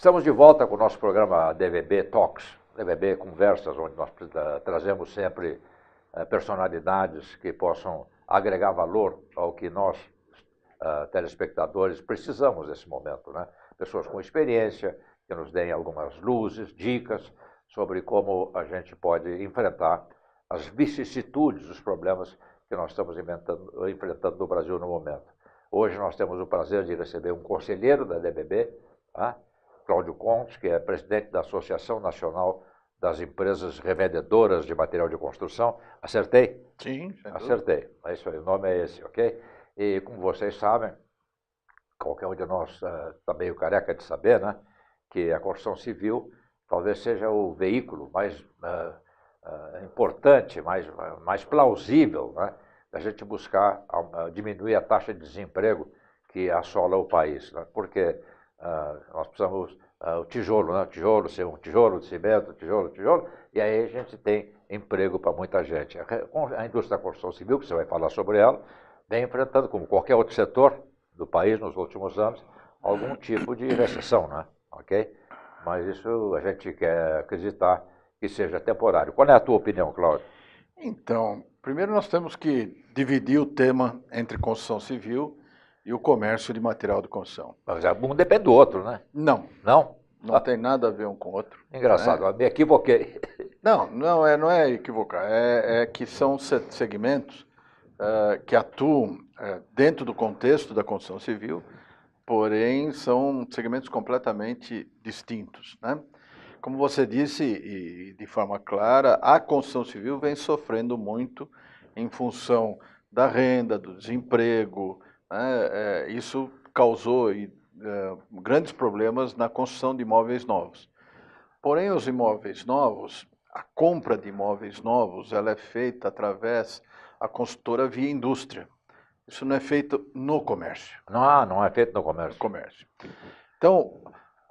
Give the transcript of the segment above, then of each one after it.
Estamos de volta com o nosso programa DVB Talks, DVB Conversas, onde nós trazemos sempre personalidades que possam agregar valor ao que nós, telespectadores, precisamos nesse momento, né? Pessoas com experiência, que nos deem algumas luzes, dicas sobre como a gente pode enfrentar as vicissitudes, os problemas que nós estamos enfrentando no Brasil no momento. Hoje nós temos o prazer de receber um conselheiro da DVB, tá? Cláudio Contes, que é presidente da Associação Nacional das Empresas Revendedoras de Material de Construção. Acertei? Sim, acertei. É isso aí, o nome é esse, ok? E como vocês sabem, qualquer um de nós está meio careca de saber, né, que a construção civil talvez seja o veículo mais importante, mais plausível, né, da gente buscar diminuir a taxa de desemprego que assola o país, né, porque nós precisamos o tijolo, né, tijolo, ser um tijolo de cimento, tijolo, e aí a gente tem emprego para muita gente. A indústria da construção civil, que você vai falar sobre ela, vem enfrentando, como qualquer outro setor do país nos últimos anos, algum tipo de recessão, né? Ok? Mas isso a gente quer acreditar que seja temporário. Qual é a tua opinião, Cláudio? Então, primeiro nós temos que dividir o tema entre construção civil e o comércio de material de construção. Mas um depende do outro, né? Não. Não? Não tem nada a ver um com o outro. Engraçado, me equivoquei. Não é equivocar. É que são segmentos que atuam dentro do contexto da construção civil, porém são segmentos completamente distintos, né? Como você disse, e de forma clara, a construção civil vem sofrendo muito em função da renda, do desemprego, né? Isso causou grandes problemas na construção de imóveis novos. Porém, os imóveis novos, a compra de imóveis novos, ela é feita através da construtora via indústria. Isso não é feito no comércio. Não é feito no comércio. Então,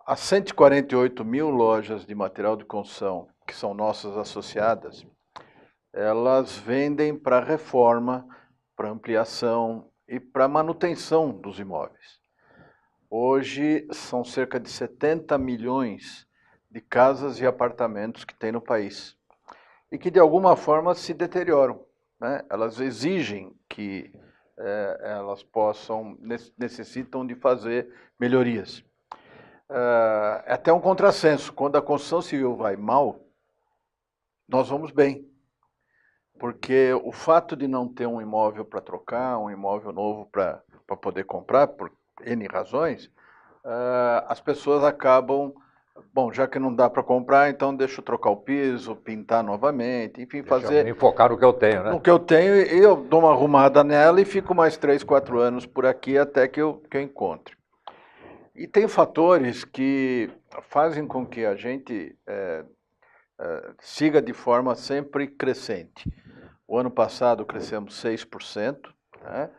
as 148 mil lojas de material de construção, que são nossas associadas, elas vendem para reforma, para ampliação e para manutenção dos imóveis. Hoje, são cerca de 70 milhões de casas e apartamentos que tem no país e que, de alguma forma, se deterioram, né? Elas exigem que elas necessitam de fazer melhorias. É até um contrassenso. Quando a construção civil vai mal, nós vamos bem. Porque o fato de não ter um imóvel para trocar, um imóvel novo para poder comprar, por N razões, as pessoas acabam, bom, já que não dá para comprar, então deixa eu trocar o piso, pintar novamente, enfim, fazer... Me focar no que eu tenho, né? No que eu tenho, e eu dou uma arrumada nela e fico mais 3, 4 anos por aqui até que eu encontre. E tem fatores que fazem com que a gente siga de forma sempre crescente. O ano passado crescemos 6%, né?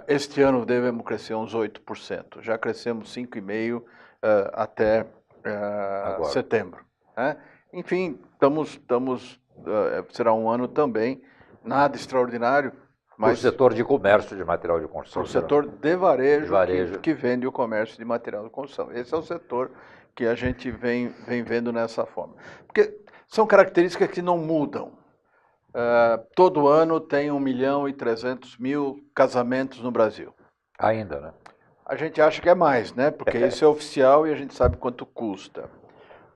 Este ano devemos crescer uns 8%. Já crescemos 5,5% até setembro, né? Enfim, será um ano também nada extraordinário. Mas o setor de comércio de material de construção. O setor de varejo. Que vende o comércio de material de construção. Esse é o setor que a gente vem vendo nessa forma. Porque são características que não mudam. Todo ano tem 1.300.000 casamentos no Brasil. Ainda, né? A gente acha que é mais, né? Porque isso é oficial e a gente sabe quanto custa.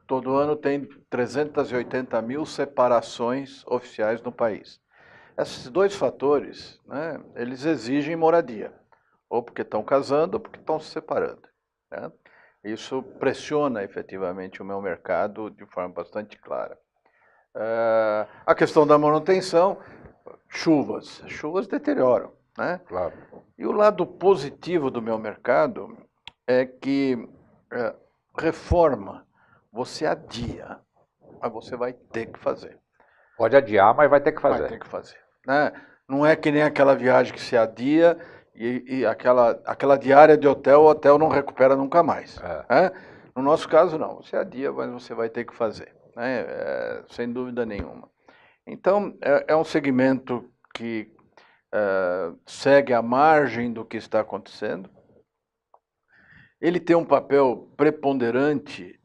Todo ano tem 380 mil separações oficiais no país. Esses dois fatores, né, eles exigem moradia, ou porque estão casando ou porque estão se separando, né? Isso pressiona efetivamente o meu mercado de forma bastante clara. A questão da manutenção, chuvas deterioram, né? Claro. E o lado positivo do meu mercado é que reforma você adia, mas você vai ter que fazer. Pode adiar, mas vai ter que fazer. Vai ter que fazer, né? Não é que nem aquela viagem que se adia e aquela diária de hotel, o hotel não recupera nunca mais. Né? No nosso caso, não. Você adia, mas você vai ter que fazer, né? Sem dúvida nenhuma. Então, é um segmento que segue à margem do que está acontecendo. Ele tem um papel preponderante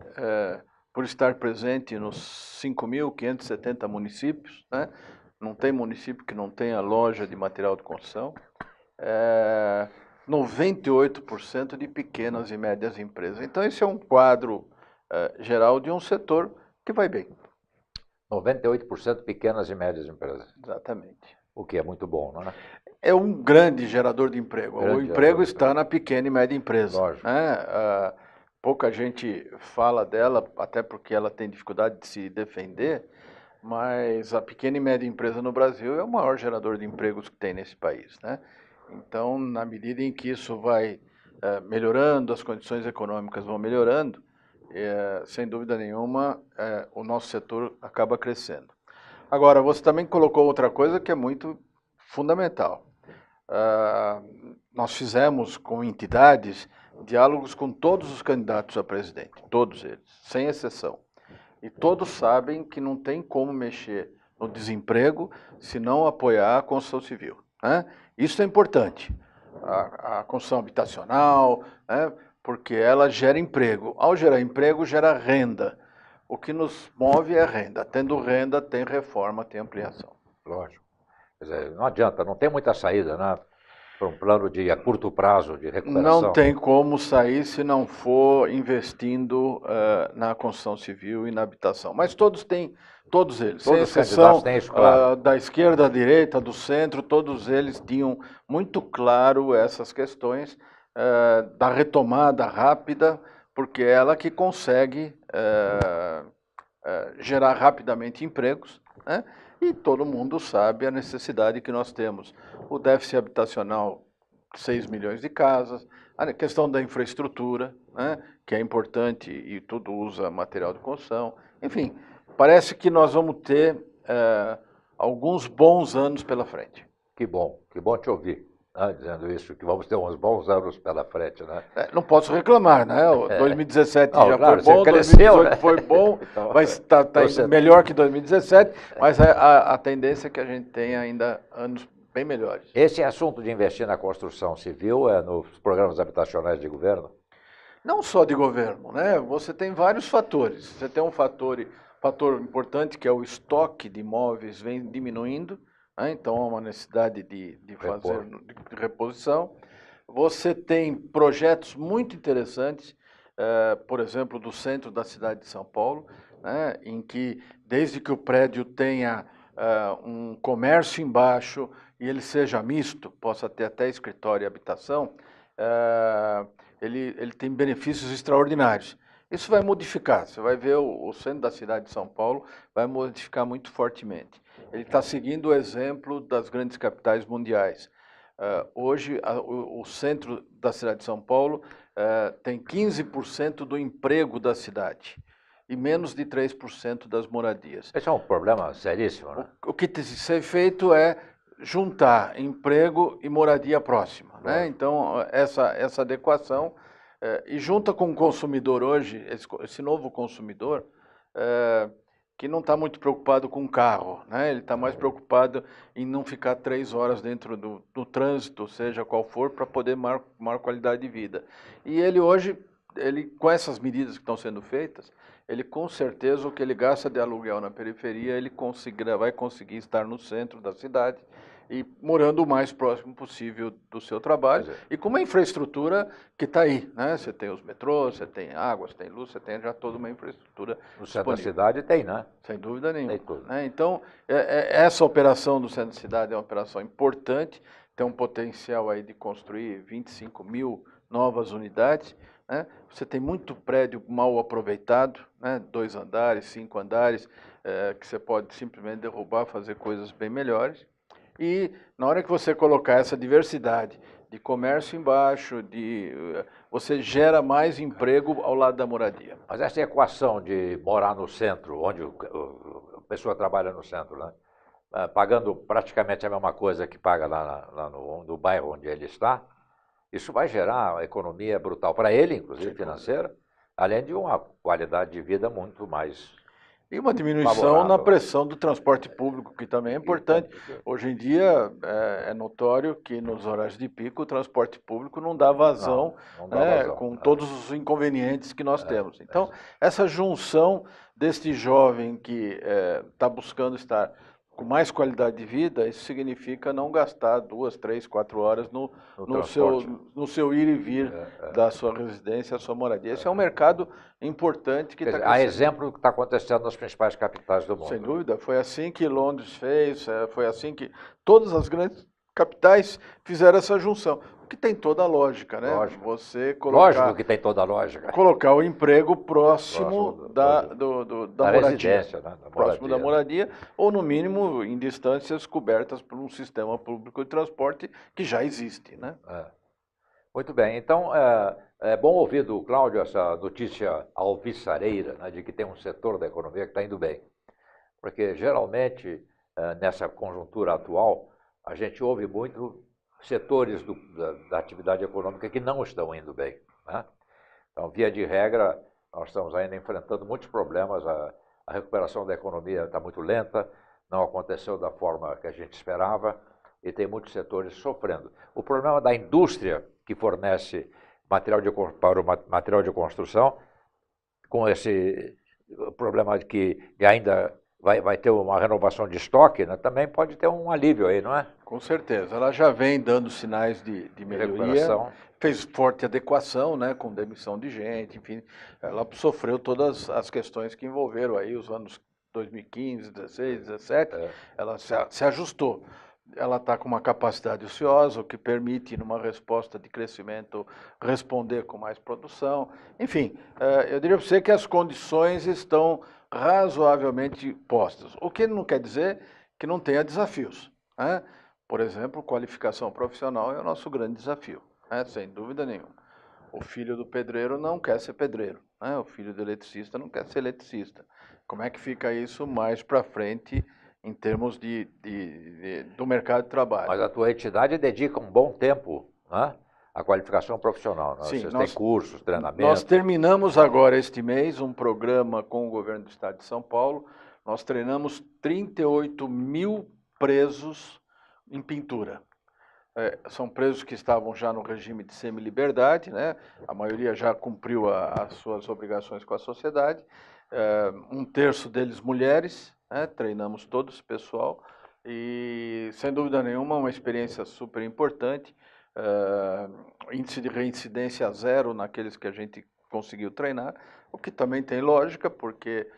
por estar presente nos 5.570 municípios, né? Não tem município que não tenha loja de material de construção. 98% de pequenas e médias empresas. Então, esse é um quadro geral de um setor que vai bem. 98% pequenas e médias empresas. Exatamente. O que é muito bom, não é? É um grande gerador de emprego. O emprego está na pequena e média empresa. Lógico. Né? Pouca gente fala dela, até porque ela tem dificuldade de se defender, mas a pequena e média empresa no Brasil é o maior gerador de empregos que tem nesse país. Né? Então, na medida em que isso vai melhorando, as condições econômicas vão melhorando, sem dúvida nenhuma, o nosso setor acaba crescendo. Agora, você também colocou outra coisa que é muito fundamental. Nós fizemos com entidades diálogos com todos os candidatos a presidente, todos eles, sem exceção. E todos sabem que não tem como mexer no desemprego se não apoiar a construção civil. Né? Isso é importante. A construção habitacional, né? Porque ela gera emprego. Ao gerar emprego, gera renda. O que nos move é renda. Tendo renda, tem reforma, tem ampliação. Lógico. Quer dizer, não adianta, não tem muita saída, né? Para um plano a curto prazo de recuperação. Não tem como sair se não for investindo na construção civil e na habitação. Mas todos têm, todos eles, sem exceção, têm isso, claro. Da esquerda à direita, do centro, todos eles tinham muito claro essas questões da retomada rápida, porque é ela que consegue gerar rapidamente empregos, né? E todo mundo sabe a necessidade que nós temos. O déficit habitacional, 6 milhões de casas, a questão da infraestrutura, né, que é importante e tudo usa material de construção. Enfim, parece que nós vamos ter alguns bons anos pela frente. Que bom te ouvir, né, dizendo isso, que vamos ter uns bons anos pela frente, né? Não posso reclamar, né? 2017 não, já claro, foi bom, cresceu, 2018 né? foi bom, Então, mas está melhor que 2017, mas a tendência é que a gente tenha ainda anos bem melhores. Esse assunto de investir na construção civil é nos programas habitacionais de governo? Não só de governo, né? Você tem vários fatores. Você tem um fator importante que é o estoque de imóveis vem diminuindo, né? Então há uma necessidade de fazer de reposição. Você tem projetos muito interessantes, por exemplo, do centro da cidade de São Paulo, né? Em que desde que o prédio tenha um comércio embaixo e ele seja misto, possa ter até escritório e habitação, ele tem benefícios extraordinários. Isso vai modificar, você vai ver o centro da cidade de São Paulo vai modificar muito fortemente. Ele está seguindo o exemplo das grandes capitais mundiais. Hoje, o centro da cidade de São Paulo tem 15% do emprego da cidade e menos de 3% das moradias. Esse é um problema seríssimo, né? O que tem que ser feito é juntar emprego e moradia próxima, né? Então, essa adequação, e junta com o consumidor hoje, esse novo consumidor, que não está muito preocupado com o carro, né? Ele está mais preocupado em não ficar 3 horas dentro do trânsito, seja qual for, para poder maior qualidade de vida. E ele hoje, com essas medidas que estão sendo feitas, ele com certeza o que ele gasta de aluguel na periferia, ele vai conseguir estar no centro da cidade e morando o mais próximo possível do seu trabalho e com uma infraestrutura que está aí, né? Você tem os metrôs, você tem água, você tem luz, você tem já toda uma infraestrutura no centro da cidade tem, né? Sem dúvida nenhuma. Tem tudo. Né? Então, essa operação do centro da cidade é uma operação importante, tem um potencial aí de construir 25 mil novas unidades, né? Você tem muito prédio mal aproveitado, né? 2 andares, 5 andares, que você pode simplesmente derrubar, fazer coisas bem melhores. E na hora que você colocar essa diversidade de comércio embaixo, você gera mais emprego ao lado da moradia. Mas essa equação de morar no centro, onde a pessoa trabalha no centro, né? Pagando praticamente a mesma coisa que paga lá no bairro onde ele está, isso vai gerar uma economia brutal para ele, inclusive financeira, além de uma qualidade de vida muito mais E uma diminuição favorável. na pressão do transporte público, que também é importante. Hoje em dia, é notório que nos horários de pico o transporte público não dá vazão, não dá vazão, com todos os inconvenientes que nós temos. Então, essa junção deste jovem que está buscando estar com mais qualidade de vida, isso significa não gastar 2, 3, 4 horas no seu ir e vir da sua residência, da sua moradia. Esse é um mercado importante que está crescendo. Há exemplo do que está acontecendo nas principais capitais do mundo. Sem dúvida, foi assim que Londres fez, foi assim que todas as grandes capitais fizeram essa junção. O que tem toda a lógica, né? Lógico. Você colocar, Lógico que tem toda a lógica. Colocar o emprego próximo da moradia. Residência, né? Da próximo da moradia, ou no mínimo em distâncias cobertas por um sistema público de transporte que já existe, né? Muito bem, então é bom ouvir do Cláudio essa notícia alvissareira, né, de que tem um setor da economia que está indo bem. Porque geralmente, nessa conjuntura atual, a gente ouve muito setores da atividade econômica que não estão indo bem, né? Então, via de regra, nós estamos ainda enfrentando muitos problemas, a recuperação da economia está muito lenta, não aconteceu da forma que a gente esperava e tem muitos setores sofrendo. O problema da indústria que fornece para o material de construção, com esse problema de que ainda vai ter uma renovação de estoque, né, também pode ter um alívio aí, não é? Com certeza. Ela já vem dando sinais de melhoria, fez forte adequação, né, com demissão de gente, enfim. Ela sofreu todas as questões que envolveram aí os anos 2015, 16, 17, ela se ajustou. Ela está com uma capacidade ociosa, o que permite, numa resposta de crescimento, responder com mais produção. Enfim, eu diria para você que as condições estão razoavelmente postas. O que não quer dizer que não tenha desafios, né? Por exemplo, qualificação profissional é o nosso grande desafio, né? Sem dúvida nenhuma. O filho do pedreiro não quer ser pedreiro, né? O filho do eletricista não quer ser eletricista. Como é que fica isso mais para frente em termos do mercado de trabalho? Mas a tua entidade dedica um bom tempo, né, à qualificação profissional, né? Sim, vocês têm cursos, treinamentos. Nós terminamos agora este mês um programa com o governo do estado de São Paulo. Nós treinamos 38 mil presos em pintura. São presos que estavam já no regime de semi-liberdade, né? A maioria já cumpriu as suas obrigações com a sociedade. Um terço deles mulheres, né? Treinamos todo esse pessoal e, sem dúvida nenhuma, uma experiência super importante. Índice de reincidência zero naqueles que a gente conseguiu treinar, o que também tem lógica, porque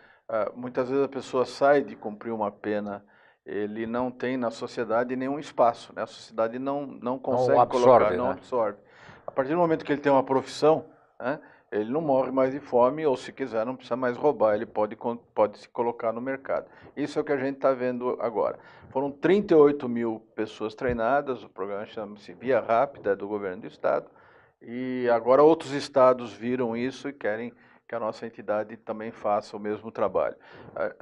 muitas vezes a pessoa sai de cumprir uma pena, ele não tem na sociedade nenhum espaço, né? A sociedade não consegue colocar, não absorve. A partir do momento que ele tem uma profissão, né, ele não morre mais de fome, ou se quiser não precisa mais roubar, ele pode se colocar no mercado. Isso é o que a gente está vendo agora. Foram 38 mil pessoas treinadas, o programa chama-se Via Rápida, do governo do estado, e agora outros estados viram isso e querem que a nossa entidade também faça o mesmo trabalho.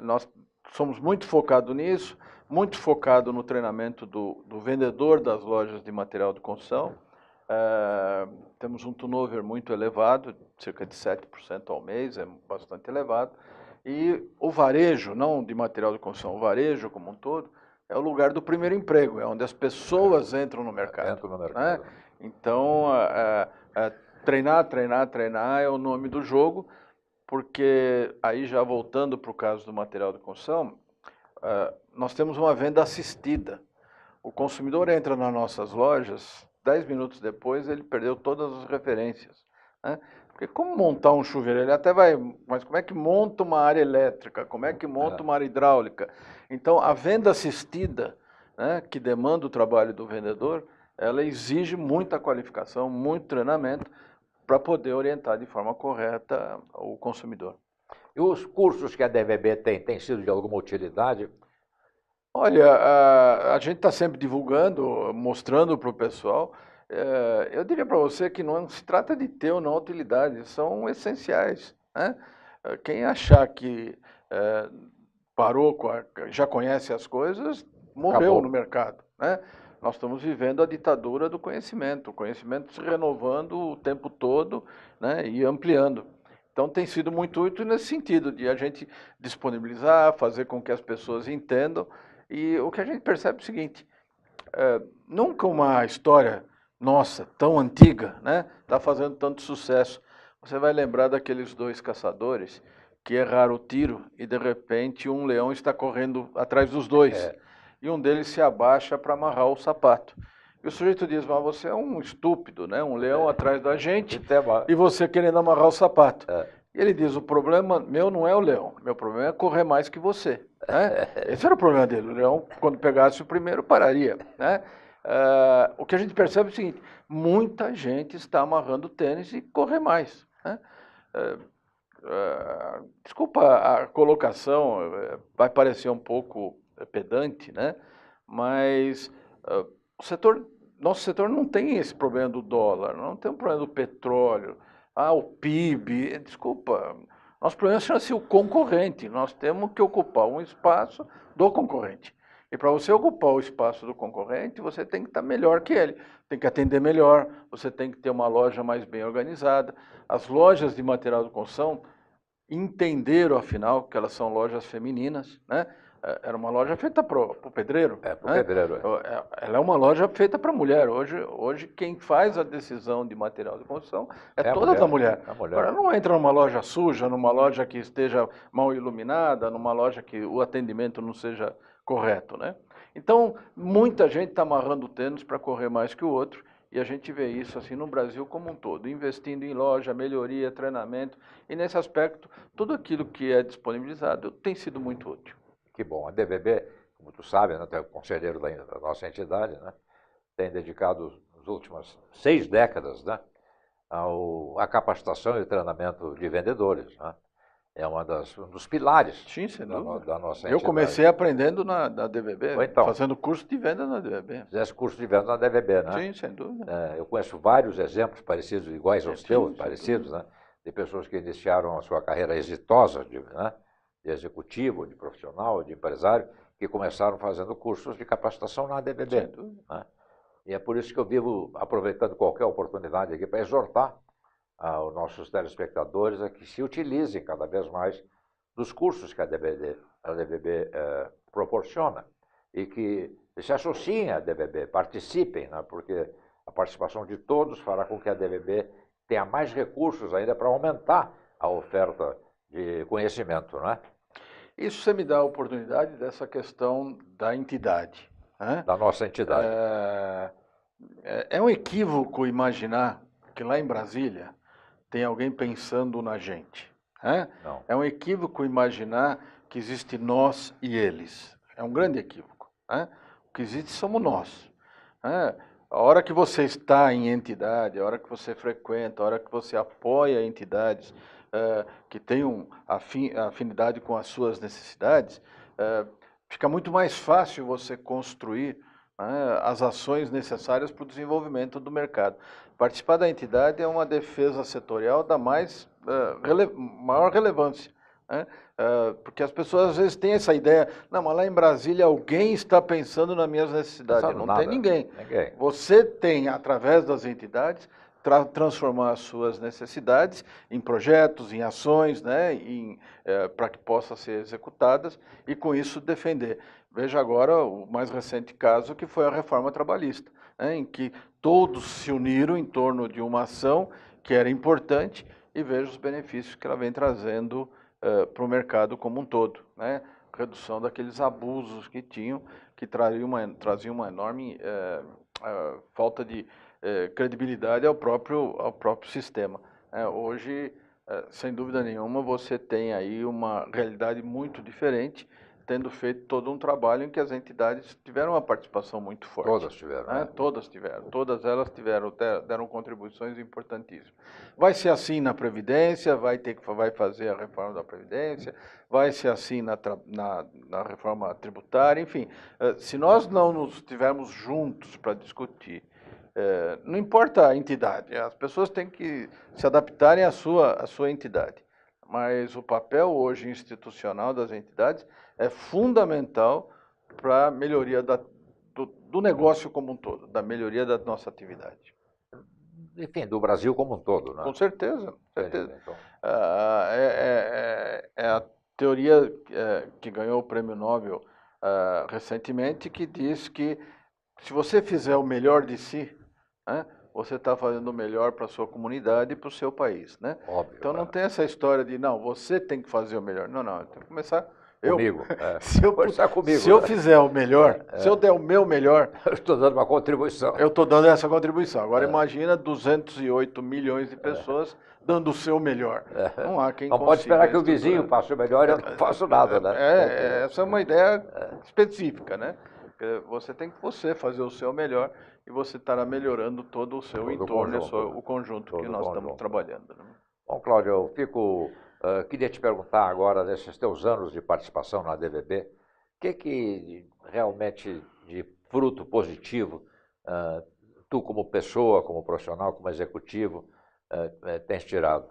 Nós somos muito focados nisso, muito focado no treinamento do vendedor das lojas de material de construção. Temos um turnover muito elevado, cerca de 7% ao mês, é bastante elevado. E o varejo, não de material de construção, o varejo como um todo, é o lugar do primeiro emprego, é onde as pessoas entram no mercado. Né? Então, treinar é o nome do jogo, porque aí já voltando para o caso do material de construção, nós temos uma venda assistida. O consumidor entra nas nossas lojas, 10 minutos depois ele perdeu todas as referências, né? Porque como montar um chuveiro? Ele até vai, mas como é que monta uma área elétrica? Como é que monta uma área hidráulica? Então, a venda assistida, né, que demanda o trabalho do vendedor, ela exige muita qualificação, muito treinamento para poder orientar de forma correta o consumidor. E os cursos que a DVB tem sido de alguma utilidade? Olha, a gente está sempre divulgando, mostrando para o pessoal. Eu diria para você que não se trata de ter ou não utilidade, são essenciais, né? Quem achar que parou, já conhece as coisas, morreu no mercado, né? Nós estamos vivendo a ditadura do conhecimento, o conhecimento se renovando o tempo todo, né, e ampliando. Então tem sido muito útil nesse sentido, de a gente disponibilizar, fazer com que as pessoas entendam. E o que a gente percebe é o seguinte, nunca uma história nossa, tão antiga, né, está fazendo tanto sucesso. Você vai lembrar daqueles dois caçadores que erraram o tiro e de repente um leão está correndo atrás dos dois. E um deles se abaixa para amarrar o sapato. E o sujeito diz, mas você é um estúpido, né? Um leão atrás da gente e você querendo amarrar o sapato. E ele diz, o problema meu não é o leão, meu problema é correr mais que você. Né? Esse era o problema dele, o leão, quando pegasse o primeiro, pararia. Né? O que a gente percebe é o seguinte, muita gente está amarrando tênis e correr mais. Né? Desculpa a colocação, vai parecer um pouco pedante, né? Mas nosso setor não tem esse problema do dólar, não tem o problema do petróleo, o PIB, desculpa, nosso problema chama-se o concorrente, nós temos que ocupar um espaço do concorrente. E para você ocupar o espaço do concorrente, você tem que estar melhor que ele, tem que atender melhor, você tem que ter uma loja mais bem organizada. As lojas de material de construção entenderam, afinal, que elas são lojas femininas, né? Era uma loja feita para o pedreiro. Para o pedreiro. Ela é uma loja feita para a mulher. Hoje, quem faz a decisão de material de construção é toda da mulher. Agora, não entra numa loja suja, numa loja que esteja mal iluminada, numa loja que o atendimento não seja correto, né? Então, muita gente está amarrando o tênis para correr mais que o outro. E a gente vê isso assim no Brasil como um todo, investindo em loja, melhoria, treinamento. E nesse aspecto, tudo aquilo que é disponibilizado tem sido muito útil. Que bom. A DVB, como tu sabe, né, é o conselheiro da nossa entidade, né, tem dedicado as últimas 6 décadas, né, à capacitação e treinamento de vendedores. Né. É um dos pilares. Sim, da nossa entidade. Eu comecei aprendendo na DVB, então, fazendo curso de venda na DVB. Fizesse curso de venda na DVB, né? Sim, sem dúvida. Eu conheço vários exemplos parecidos, iguais aos teus, parecidos, né? De pessoas que iniciaram a sua carreira exitosa, né? De executivo, de profissional, de empresário, que começaram fazendo cursos de capacitação na DVB. Né? E é por isso que eu vivo aproveitando qualquer oportunidade aqui para exortar aos nossos telespectadores a que se utilizem cada vez mais dos cursos que a DVB proporciona e que se associem à DVB, participem, né? Porque a participação de todos fará com que a DVB tenha mais recursos ainda para aumentar a oferta de conhecimento. Né? Isso você me dá a oportunidade dessa questão da entidade. Né? Da nossa entidade. É um equívoco imaginar que lá em Brasília tem alguém pensando na gente. Né? Não. É um equívoco imaginar que existe nós e eles. É um grande equívoco. Né? O que existe somos nós. Né? A hora que você está em entidade, a hora que você frequenta, a hora que você apoia entidades que tenham afinidade com as suas necessidades, fica muito mais fácil você construir as ações necessárias para o desenvolvimento do mercado. Participar da entidade é uma defesa setorial da maior relevância. Né? Porque as pessoas às vezes têm essa ideia, não, mas lá em Brasília alguém está pensando nas minhas necessidades. Não tem ninguém. Você tem, através das entidades, transformar as suas necessidades em projetos, em ações, né, para que possam ser executadas e com isso defender. Veja agora o mais recente caso que foi a reforma trabalhista, né, em que todos se uniram em torno de uma ação que era importante e veja os benefícios que ela vem trazendo para o mercado como um todo, né? Redução daqueles abusos que tinham, que traziam uma enorme falta de credibilidade ao próprio sistema. Hoje, sem dúvida nenhuma, você tem aí uma realidade muito diferente, tendo feito todo um trabalho em que as entidades tiveram uma participação muito forte. Todas tiveram. Né? Todas elas deram contribuições importantíssimas. Vai ser assim na Previdência, vai fazer a reforma da Previdência, vai ser assim na reforma tributária, enfim. Se nós não nos tivermos juntos para discutir, não importa a entidade, as pessoas têm que se adaptarem à sua entidade. Mas o papel hoje institucional das entidades é fundamental para a melhoria do negócio como um todo, da melhoria da nossa atividade. enfim, do Brasil como um todo, né? Com certeza, com certeza. Então, É a teoria que ganhou o prêmio Nobel recentemente, que diz que se você fizer o melhor de si, né, você está fazendo o melhor para a sua comunidade e para o seu país, né? óbvio. Então não tem essa história de, não, você tem que fazer o melhor. Não, não, tem que começar... Comigo. Se eu fizer o melhor, se eu der o meu melhor... Eu estou dando uma contribuição. Eu estou dando essa contribuição. Agora imagina 208 milhões de pessoas dando o seu melhor. Não há quem não pode esperar que o estruturar. vizinho faça o melhor e eu não faço nada, né? Essa é uma ideia específica, né? Você tem que fazer o seu melhor e você estará melhorando todo o seu entorno, o conjunto que nós estamos trabalhando. Né? Bom, Cláudio, eu queria te perguntar agora, nesses teus anos de participação na DVB, o que realmente de fruto positivo tu como pessoa, como profissional, como executivo, tens tirado?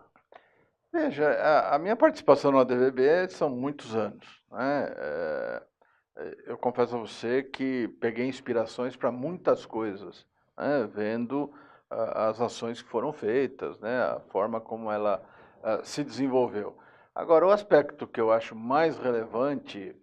Veja, a minha participação na DVB são muitos anos, né? Eu confesso a você que peguei inspirações para muitas coisas, né? Vendo as ações que foram feitas, né? A forma como ela se desenvolveu. Agora, o aspecto que eu acho mais relevante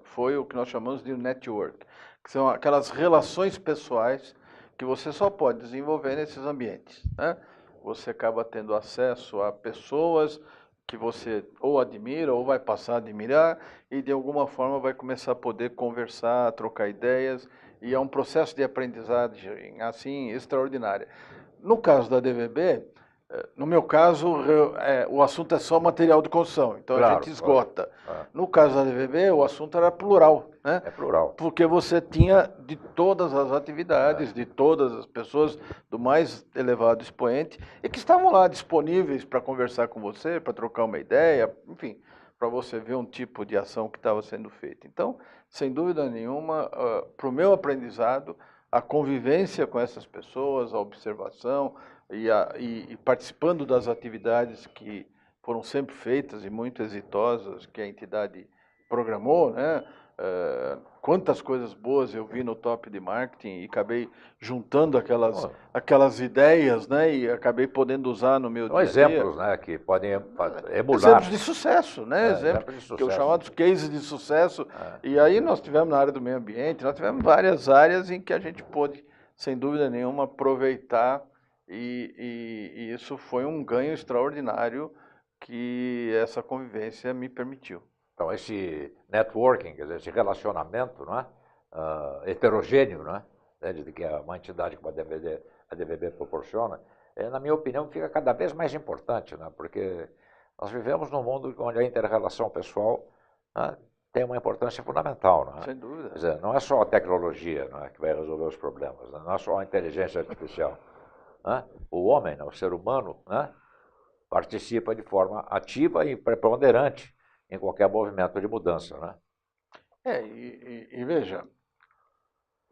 foi o que nós chamamos de network, que são aquelas relações pessoais que você só pode desenvolver nesses ambientes, né? Você acaba tendo acesso a pessoas que você ou admira ou vai passar a admirar e de alguma forma vai começar a poder conversar, trocar ideias, e é um processo de aprendizagem assim extraordinário. No caso da DVB, no meu caso, o assunto é só material de construção, então a gente esgota. No caso da DVB, o assunto era plural, né? É plural. Porque você tinha de todas as atividades, de todas as pessoas, do mais elevado expoente, e que estavam lá disponíveis para conversar com você, para trocar uma ideia, enfim, para você ver um tipo de ação que estava sendo feita. Então, sem dúvida nenhuma, para o meu aprendizado, a convivência com essas pessoas, a observação e participando das atividades que foram sempre feitas e muito exitosas, que a entidade programou, né? Quantas coisas boas eu vi no top de marketing e acabei juntando aquelas ideias, né? E acabei podendo usar no meu dia a dia. Exemplos, né? Que podem emular. Exemplos de sucesso, né? Exemplos de sucesso. Que os chamados cases de sucesso. E aí nós tivemos na área do meio ambiente, nós tivemos várias áreas em que a gente pôde, sem dúvida nenhuma, aproveitar e isso foi um ganho extraordinário que essa convivência me permitiu. Então, esse networking, quer dizer, esse relacionamento, não é? Heterogêneo, não é? De que uma entidade como a DVB proporciona, na minha opinião, fica cada vez mais importante, né? Porque nós vivemos num mundo onde a inter-relação pessoal tem uma importância fundamental. Não é? Sem dúvida. Quer dizer, não é só a tecnologia, não é, que vai resolver os problemas, não é só a inteligência artificial. Não é? O homem, o ser humano, participa de forma ativa e preponderante em qualquer movimento de mudança, né? E veja,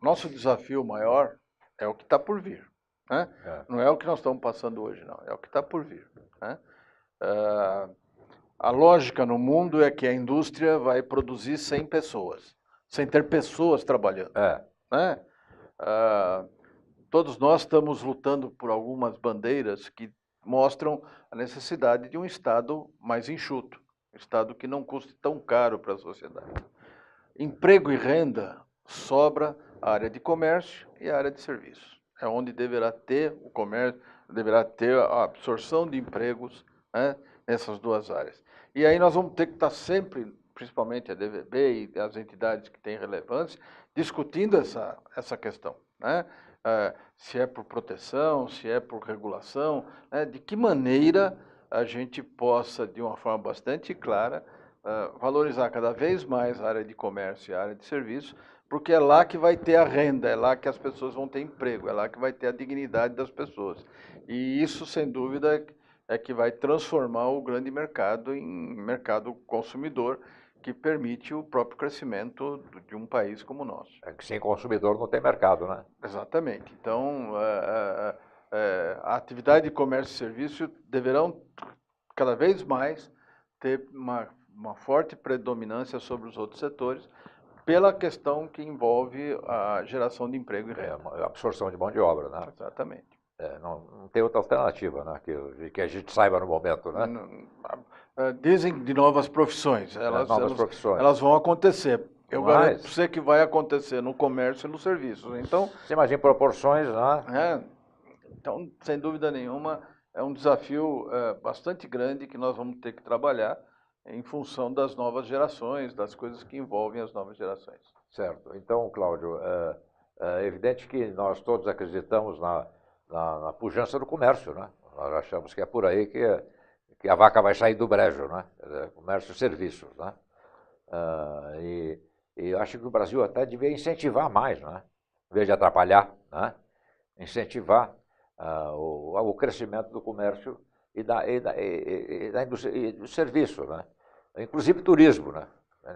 nosso desafio maior é o que está por vir, né? Não é o que nós estamos passando hoje, não, é o que está por vir, né? A lógica no mundo é que a indústria vai produzir 100 pessoas, sem ter pessoas trabalhando, né? Todos nós estamos lutando por algumas bandeiras que mostram a necessidade de um Estado mais enxuto. Um Estado que não custe tão caro para a sociedade. Emprego e renda sobra a área de comércio e a área de serviços. É onde deverá ter o comércio, deverá ter a absorção de empregos, né, nessas duas áreas. E aí nós vamos ter que estar sempre, principalmente a DVB e as entidades que têm relevância, discutindo essa questão, né? Se é por proteção, se é por regulação, né, de que maneira a gente possa, de uma forma bastante clara, valorizar cada vez mais a área de comércio e a área de serviço, porque é lá que vai ter a renda, é lá que as pessoas vão ter emprego, é lá que vai ter a dignidade das pessoas. E isso, sem dúvida, é que vai transformar o grande mercado em mercado consumidor, que permite o próprio crescimento de um país como o nosso. Que sem consumidor não tem mercado, né? Exatamente. Então, a atividade de comércio e serviço deverão cada vez mais ter uma forte predominância sobre os outros setores, pela questão que envolve a geração de emprego e renda. A absorção de mão de obra, né? Exatamente. Não tem outra alternativa, né? Que a gente saiba no momento, né? Dizem de novas profissões, Novas profissões. elas vão acontecer. Eu garanto para Mas, você que vai acontecer no comércio e no serviço. Então, você imagina proporções, né? então, sem dúvida nenhuma, é um desafio bastante grande que nós vamos ter que trabalhar em função das novas gerações, das coisas que envolvem as novas gerações. Certo. Então, Cláudio, é evidente que nós todos acreditamos na pujança do comércio, né? Nós achamos que é por aí que a vaca vai sair do brejo, né? Comércio e serviços, né? E eu acho que o Brasil até devia incentivar mais, né? Em vez de atrapalhar, né? Incentivar o crescimento do comércio e da indústria, e do serviço, né? Inclusive turismo, né?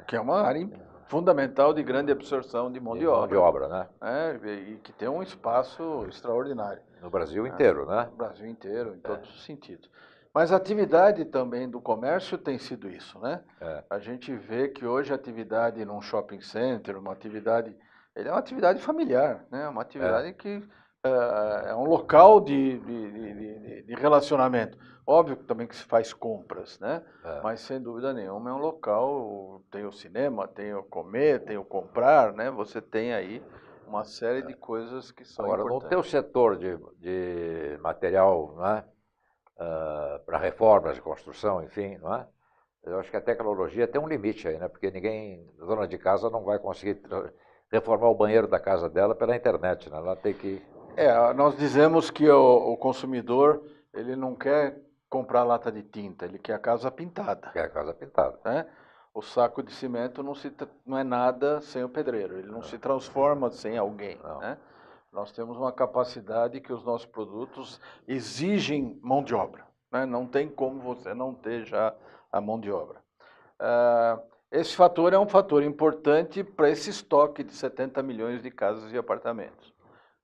Que é uma área fundamental de grande absorção de mão de obra. Mão de obra, né? E que tem um espaço extraordinário. No Brasil inteiro, né? No Brasil inteiro, em todos os sentidos. Mas a atividade também do comércio tem sido isso, né? A gente vê que hoje a atividade num shopping center, ele é uma atividade familiar, né? Uma atividade que é um local de relacionamento. Óbvio também que se faz compras, né? Mas sem dúvida nenhuma é um local, tem o cinema, tem o comer, tem o comprar, né? Você tem aí uma série de coisas que são Agora, importantes. no teu setor de material, né? Para reformas de construção, enfim, não é? Eu acho que a tecnologia tem um limite aí, né? Porque dona de casa não vai conseguir reformar o banheiro da casa dela pela internet, né? Ela tem que... Nós dizemos que o consumidor, ele não quer comprar lata de tinta, ele quer a casa pintada. Quer a casa pintada. Né? O saco de cimento não é nada sem o pedreiro, ele não se transforma sem alguém. Né? Nós temos uma capacidade que os nossos produtos exigem mão de obra. Né? Não tem como você não ter já a mão de obra. Esse fator é um fator importante para esse estoque de 70 milhões de casas e apartamentos.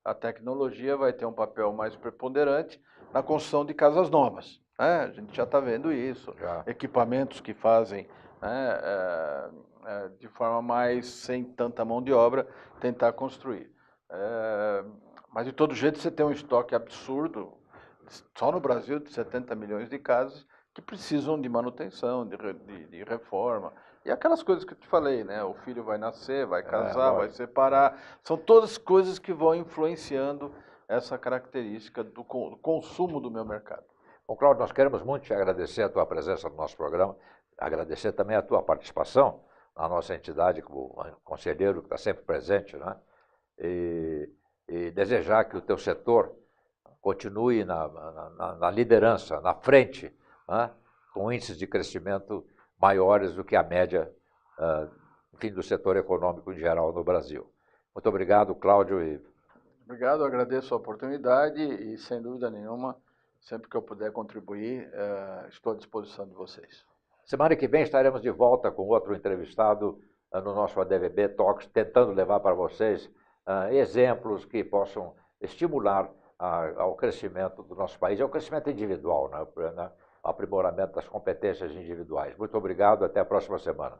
A tecnologia vai ter um papel mais preponderante na construção de casas novas. Né? A gente já está vendo isso. Equipamentos que fazem de forma mais sem tanta mão de obra, tentar construir. Mas de todo jeito você tem um estoque absurdo, só no Brasil, de 70 milhões de casas que precisam de manutenção, de reforma. E aquelas coisas que eu te falei, né? O filho vai nascer, vai casar, vai separar. São todas coisas que vão influenciando essa característica do consumo do meu mercado. Bom, Cláudio, nós queremos muito te agradecer a tua presença no nosso programa, agradecer também a tua participação na nossa entidade como conselheiro que está sempre presente, né? E desejar que o teu setor continue na liderança, na frente, né? Com índices de crescimento maiores do que a média, enfim, do setor econômico em geral no Brasil. Muito obrigado, Cláudio. Obrigado, agradeço a oportunidade e, sem dúvida nenhuma, sempre que eu puder contribuir, estou à disposição de vocês. Semana que vem estaremos de volta com outro entrevistado no nosso ADVB Talks, tentando levar para vocês exemplos que possam estimular ao crescimento do nosso país, ao crescimento individual, né? Aprimoramento das competências individuais. Muito obrigado, até a próxima semana.